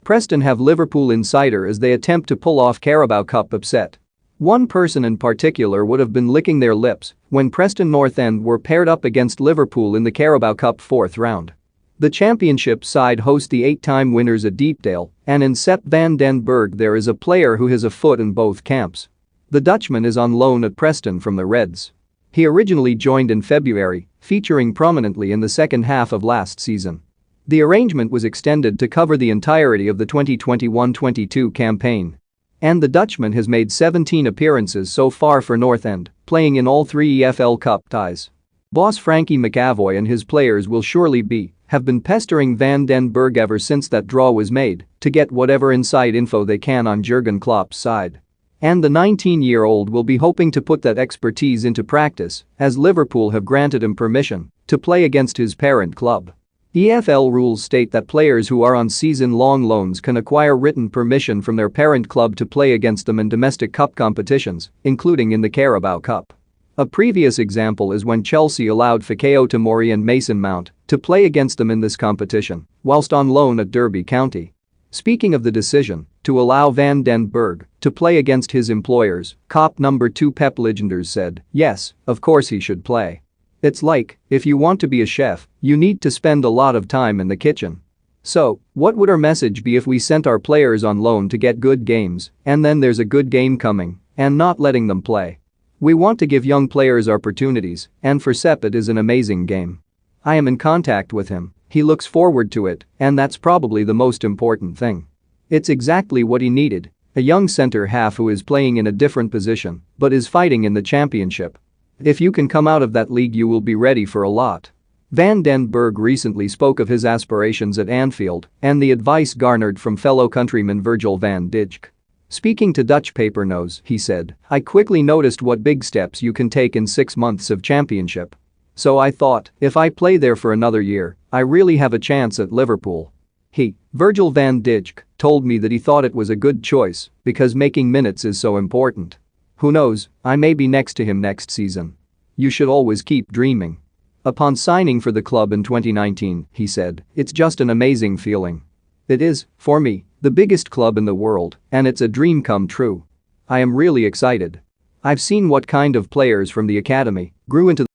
Preston have Liverpool insider as they attempt to pull off Carabao Cup upset. One person in particular would have been licking their lips when Preston North End were paired up against Liverpool in the Carabao Cup fourth round. The championship side host the 8-time winners at Deepdale, and in Sepp van den Berg there is a player who has a foot in both camps. The Dutchman is on loan at Preston from the Reds. He originally joined in February, featuring prominently in the second half of last season. The arrangement was extended to cover the entirety of the 2021-22 campaign. And the Dutchman has made 17 appearances so far for North End, playing in all 3 EFL Cup ties. Boss Frankie McAvoy and his players will surely have been pestering Van den Berg ever since that draw was made to get whatever inside info they can on Jurgen Klopp's side. And the 19-year-old will be hoping to put that expertise into practice as Liverpool have granted him permission to play against his parent club. EFL rules state that players who are on season-long loans can acquire written permission from their parent club to play against them in domestic cup competitions, including in the Carabao Cup. A previous example is when Chelsea allowed Fikayo Tomori and Mason Mount to play against them in this competition, whilst on loan at Derby County. Speaking of the decision to allow Van den Berg to play against his employers, Cop number 2 Pep Lijnders said, "Yes, of course he should play. It's like, if you want to be a chef, you need to spend a lot of time in the kitchen. So, what would our message be if we sent our players on loan to get good games, and then there's a good game coming, and not letting them play? We want to give young players opportunities, and for Sepp it is an amazing game. I am in contact with him, he looks forward to it, and that's probably the most important thing. It's exactly what he needed, a young centre-half who is playing in a different position, but is fighting in the championship. If you can come out of that league you will be ready for a lot." Van den Berg recently spoke of his aspirations at Anfield and the advice garnered from fellow countryman Virgil van Dijk. Speaking to Dutch paper Nose, he said, "I quickly noticed what big steps you can take in 6 months of championship. So I thought, if I play there for another year, I really have a chance at Liverpool." Virgil van Dijk, told me that he thought it was a good choice because making minutes is so important. "Who knows, I may be next to him next season. You should always keep dreaming." Upon signing for the club in 2019, he said, "It's just an amazing feeling. It is, for me, the biggest club in the world, and it's a dream come true. I am really excited. I've seen what kind of players from the academy grew into